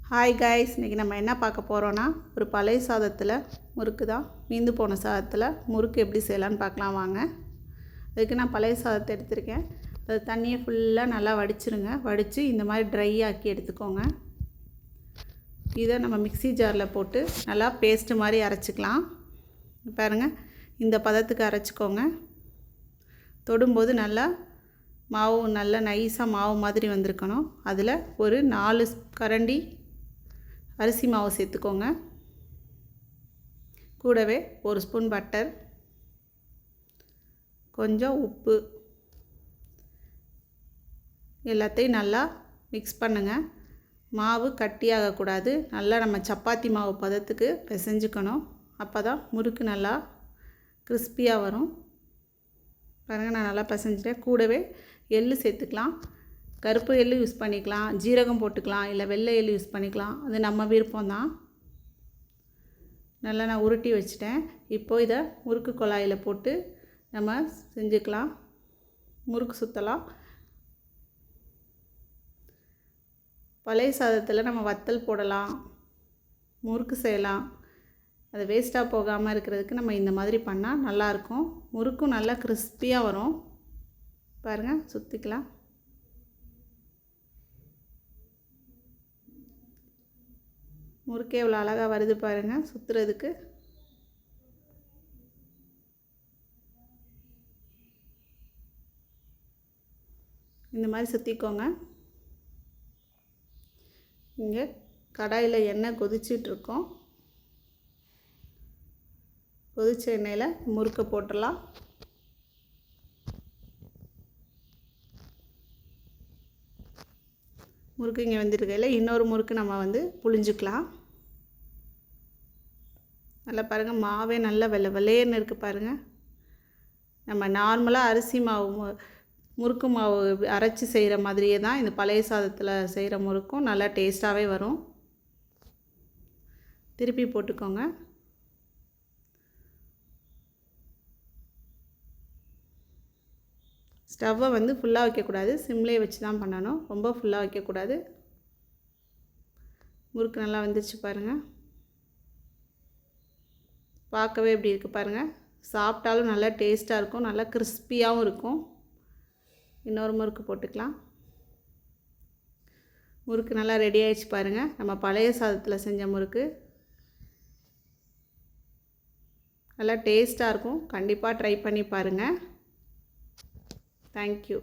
Hi guys, இன்றைக்கி நம்ம என்ன பார்க்க போகிறோன்னா ஒரு பழைய சாதத்தில் முறுக்கு தான். மீந்து போன சாதத்தில் முறுக்கு எப்படி செய்யலான்னு பார்க்கலாம் வாங்க. அதுக்கு நான் பழைய சாதத்தை எடுத்திருக்கேன். அது தண்ணியை ஃபுல்லாக நல்லா வடிச்சிருங்க. வடித்து இந்த மாதிரி ட்ரை ஆக்கி எடுத்துக்கோங்க. இதை நம்ம மிக்ஸி ஜாரில் போட்டு நல்லா பேஸ்ட்டு மாதிரி அரைச்சிக்கலாம். பாருங்கள், இந்த பதத்துக்கு அரைச்சிக்கோங்க. தொடும்போது நல்லா மாவு நல்லா நைஸாக மாவு மாதிரி வந்திருக்கணும். அதில் ஒரு 4 கரண்டி அரிசி மாவு சேர்த்துக்கோங்க. கூடவே 1 ஸ்பூன் பட்டர், கொஞ்சம் உப்பு, எல்லாத்தையும் நல்லா மிக்ஸ் பண்ணுங்கள். மாவு கட்டியாகக்கூடாது. நல்லா நம்ம சப்பாத்தி மாவு பதத்துக்கு பிசைஞ்சுக்கணும். அப்போ தான் முறுக்கு நல்லா கிறிஸ்பியாக வரும். பாருங்கள், நான் நல்லா பிசைஞ்சிட்டேன். கூடவே எள்ளு சேர்த்துக்கலாம். கருப்பு எள்ளு யூஸ் பண்ணிக்கலாம், ஜீரகம் போட்டுக்கலாம், இல்லை வெள்ளை எள்ளு யூஸ் பண்ணிக்கலாம். அது நம்ம விருப்பம்தான். நல்லா நான் உருட்டி வச்சுட்டேன். இப்போது இதை முறுக்கு குழாயில் போட்டு நம்ம செஞ்சுக்கலாம். முறுக்கு சுற்றலாம். பழைய சாதத்தில் நம்ம வத்தல் போடலாம், முறுக்கு செய்யலாம். அது வேஸ்ட்டாக போகாமல் இருக்கிறதுக்கு நம்ம இந்த மாதிரி பண்ணால் நல்லாயிருக்கும். முறுக்கும் நல்லா கிறிஸ்பியாக வரும். பாருங்கள், சுற்றிக்கலாம். முறுக்கே இவ்வளோ அழகாக வருது பாருங்கள் சுற்றுறதுக்கு. இந்த மாதிரி சுற்றிக்கோங்க. இங்கே கடாயில் எண்ணெய் கொதிச்சிட்ருக்கோம். கொதிச்ச எண்ணெயில் முறுக்கை போட்டுடலாம். முறுக்கு இங்கே வந்துருக்கையில் இன்னொரு முறுக்கு நம்ம புழிஞ்சிக்கலாம். நல்லா பாருங்கள், மாவே நல்லா வெள்ளை வெள்ளையன்னு இருக்குது பாருங்கள். நம்ம நார்மலாக அரிசி மாவு முறுக்கு மாவு அரைச்சி செய்கிற மாதிரியே தான் இந்த பழைய சாதத்தில் செய்கிற முறுக்கும் நல்லா டேஸ்ட்டாகவே வரும். திருப்பி போட்டுக்கோங்க. ஸ்டவ்வை ஃபுல்லாக வைக்கக்கூடாது, சிம்லேயே வச்சு தான் பண்ணணும். ரொம்ப ஃபுல்லாக வைக்கக்கூடாது. முறுக்கு நல்லா வந்துருச்சு பாருங்கள். பார்க்கவே எப்படி இருக்குது பாருங்கள். சாப்பிட்டாலும் நல்லா டேஸ்ட்டாக இருக்கும், நல்லா கிறிஸ்பியாகவும் இருக்கும். இன்னொரு முறுக்கு போட்டுக்கலாம். முறுக்கு நல்லா ரெடி ஆகிடுச்சு பாருங்கள். நம்ம பழைய சாதத்தில் செஞ்ச முறுக்கு நல்லா டேஸ்ட்டாக இருக்கும். கண்டிப்பாக ட்ரை பண்ணி பாருங்கள். Thank you.